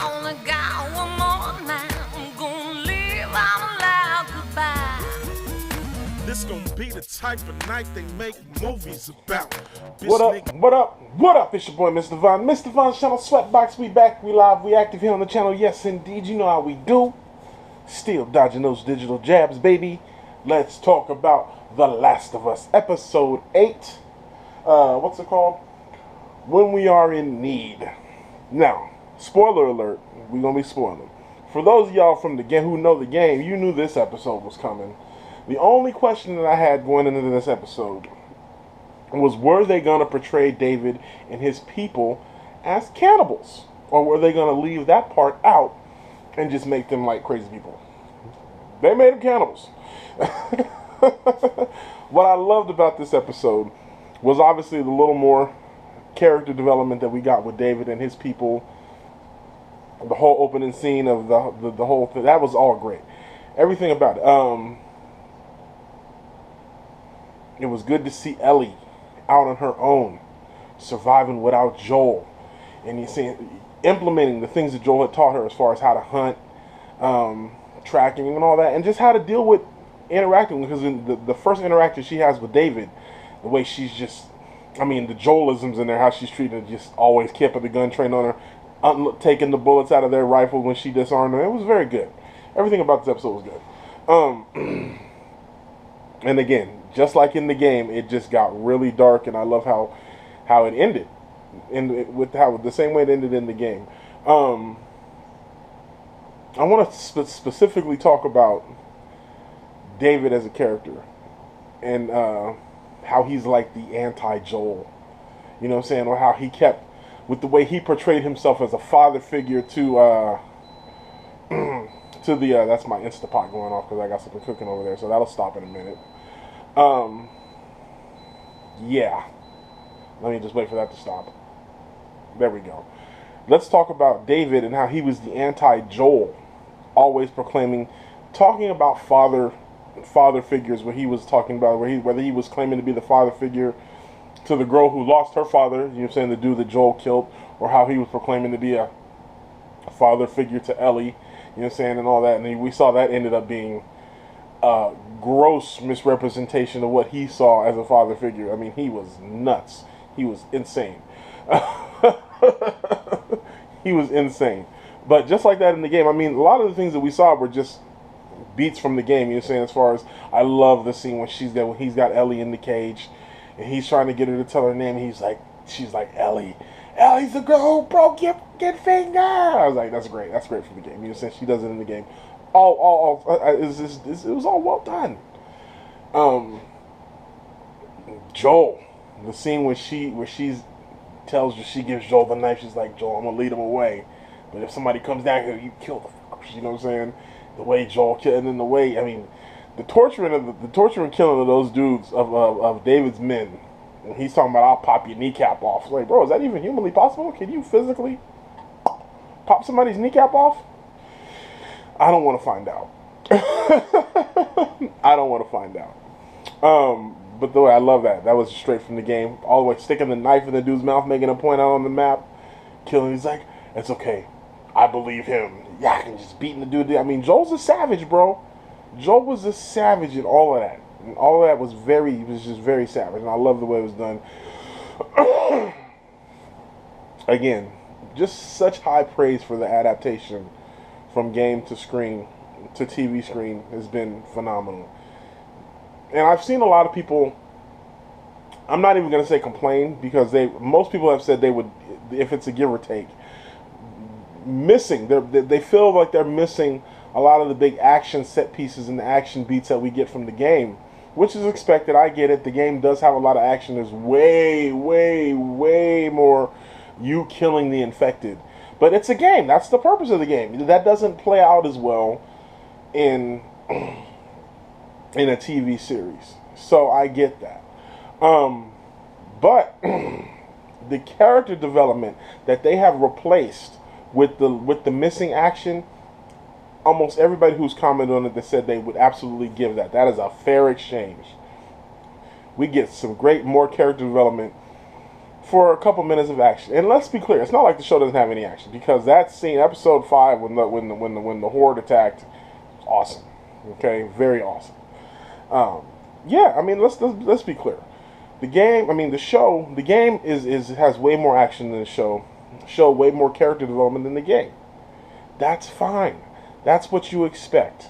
only got one more night. I'm gonna live out loud goodbye. This gonna be the type of night they make movies about. What up, what up, what up? It's your boy, Mr. Von. Mr. Von's channel, Sweatbox. We back, we live, we active here on the channel. Yes, indeed, you know how we do. Still dodging those digital jabs, baby. Let's talk about The Last of Us, episode 8. What's it called? When We Are in Need. Now, spoiler alert, we're gonna be spoiling. For those of y'all from the game who know the game, you knew this episode was coming. The only question that I had going into this episode was, were they going to portray David and his people as cannibals? Or were they going to leave that part out and just make them like crazy people? They made them cannibals. What I loved about this episode was obviously the little more character development that we got with David and his people. The whole opening scene of the whole thing, that was all great. Everything about it. It was good to see Ellie out on her own, surviving without Joel, and you see implementing the things that Joel had taught her as far as how to hunt, tracking, and all that, and just how to deal with interacting. Because in the first interaction she has with David, the way she's just, I mean, the Joelisms in there, how she's treated, just always kept the gun trained on her, taking the bullets out of their rifle when she disarmed them. It was very good. Everything about this episode was good. And again, just like in the game, it just got really dark, and I love how it ended, with how the same way it ended in the game. I want to specifically talk about David as a character, and how he's like the anti-Joel. You know what I'm saying? Or how he kept, with the way he portrayed himself as a father figure to to the that's my Instapot going off because I got something cooking over there, so that'll stop in a minute. Yeah. Let me just wait for that to stop. There we go. Let's talk about David and how he was the anti-Joel, always proclaiming, talking about father figures. Where he was talking about whether he was claiming to be the father figure to the girl who lost her father, you know what I'm saying, the dude that Joel killed, or how he was proclaiming to be a father figure to Ellie, you know what I'm saying, and all that. And we saw that ended up being gross misrepresentation of what he saw as a father figure. I mean, he was nuts. He was insane. He was insane. But just like that in the game, I mean, a lot of the things that we saw were just beats from the game. You know what I'm saying? As far as, I love the scene when he's got Ellie in the cage, and he's trying to get her to tell her name, and she's like, Ellie's the girl who broke your fucking finger. I was like, that's great. That's great for the game. You know what I'm saying? She does it in the game. It was all well done. Joel, the scene where she tells you, she gives Joel the knife. She's like, Joel, I'm gonna lead him away, but if somebody comes down here, you kill the fuckers. You know what I'm saying? The way Joel killed, and then the way, I mean, the torturing and killing of those dudes of David's men. When he's talking about, I'll pop your kneecap off. It's like, bro, is that even humanly possible? Can you physically pop somebody's kneecap off? I don't want to find out. I don't want to find out. But the way, I love that. That was straight from the game. All the way sticking the knife in the dude's mouth, making a point out on the map, killing. He's like, it's okay. I believe him. Yeah, I can just beating the dude. I mean, Joel's a savage, bro. Joel was a savage in all of that. And all of that was just very savage. And I love the way it was done. Again, just such high praise for the adaptation from game to screen to TV screen has been phenomenal. And I've seen a lot of people, I'm not even going to say complain, because most people have said they would, if it's a give or take, they feel like they're missing a lot of the big action set pieces and the action beats that we get from the game, which is expected. I get it. The game does have a lot of action. There's way, way, way more you killing the infected. But it's a game. That's the purpose of the game. That doesn't play out as well in a TV series. So I get that. But the character development that they have replaced with the missing action, almost everybody who's commented on it, that said they would absolutely give that. That is a fair exchange. We get some great more character development for a couple minutes of action. And let's be clear, it's not like the show doesn't have any action, because that scene, episode 5, when the horde attacked, awesome. Okay, very awesome. Yeah, I mean, let's be clear. The game, I mean, the game has way more action than the show. Show way more character development than the game. That's fine. That's what you expect.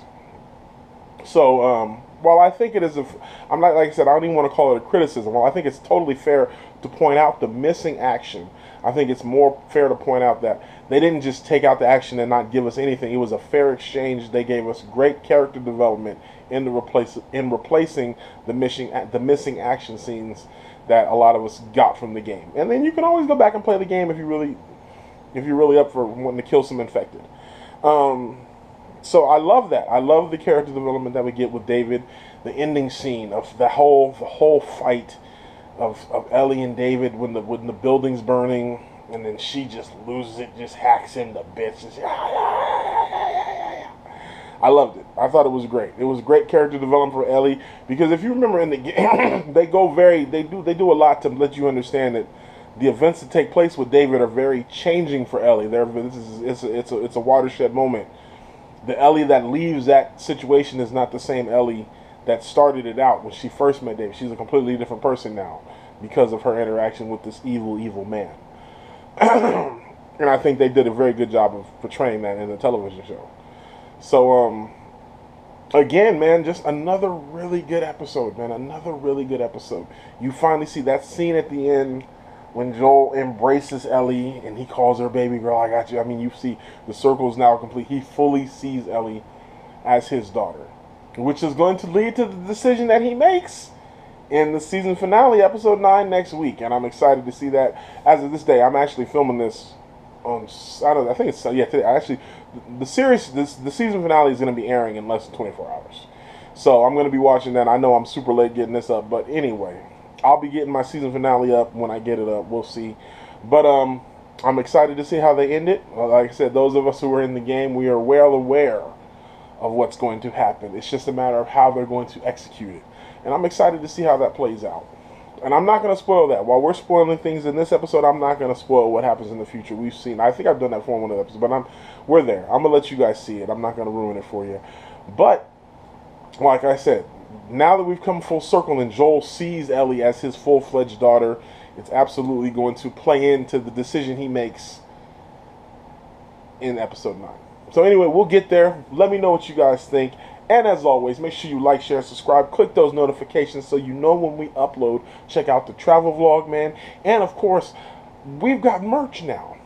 So, while I think it is I'm not, like I said, I don't even want to call it a criticism. While I think it's totally fair to point out the missing action, I think it's more fair to point out that they didn't just take out the action and not give us anything. It was a fair exchange. They gave us great character development in replacing the missing action scenes that a lot of us got from the game. And then you can always go back and play the game if you're really up for wanting to kill some infected. So I love that. I love the character development that we get with David. The ending scene of the whole fight of Ellie and David when the building's burning, and then she just loses it, just hacks him to bits. And I loved it. I thought it was great. It was great character development for Ellie, because if you remember in the game, they do a lot to let you understand that the events that take place with David are very changing for Ellie. It's a watershed moment. The Ellie that leaves that situation is not the same Ellie that started it out when she first met David. She's a completely different person now because of her interaction with this evil man. And I think they did a very good job of portraying that in the television show. So, again, man, just another really good episode, man. Another really good episode. You finally see that scene at the end when Joel embraces Ellie and he calls her baby girl. I got you. I mean, you see the circle is now complete. He fully sees Ellie as his daughter, which is going to lead to the decision that he makes in the season finale, episode 9, next week. And I'm excited to see that. As of this day, I'm actually filming this on Saturday. I think it's today. Actually, the season finale is going to be airing in less than 24 hours. So I'm going to be watching that. I know I'm super late getting this up, but anyway, I'll be getting my season finale up when I get it up. We'll see. But I'm excited to see how they end it. Like I said, those of us who are in the game, we are well aware of what's going to happen. It's just a matter of how they're going to execute it. And I'm excited to see how that plays out. And I'm not going to spoil that. While we're spoiling things in this episode, I'm not going to spoil what happens in the future. We've seen, I think I've done that for one of the episodes, but we're there. I'm going to let you guys see it. I'm not going to ruin it for you. But, like I said, now that we've come full circle and Joel sees Ellie as his full-fledged daughter, it's absolutely going to play into the decision he makes in episode 9. So anyway, we'll get there. Let me know what you guys think. And as always, make sure you like, share, subscribe. Click those notifications so you know when we upload. Check out the travel vlog, man. And of course, we've got merch now.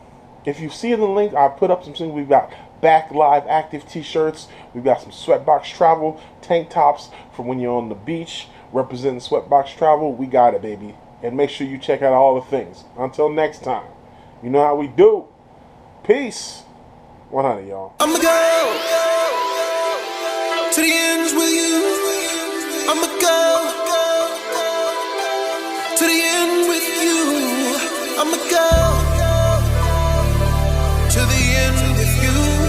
If you see the link, I put up some things. We've got Back Live Active t-shirts. We've got some Sweatbox Travel tank tops for when you're on the beach representing Sweatbox Travel. We got it, baby. And make sure you check out all the things. Until next time, you know how we do. Peace. 100, y'all. I'ma go to the ends with you. I'ma go to the end with you. I'ma go to the end with you.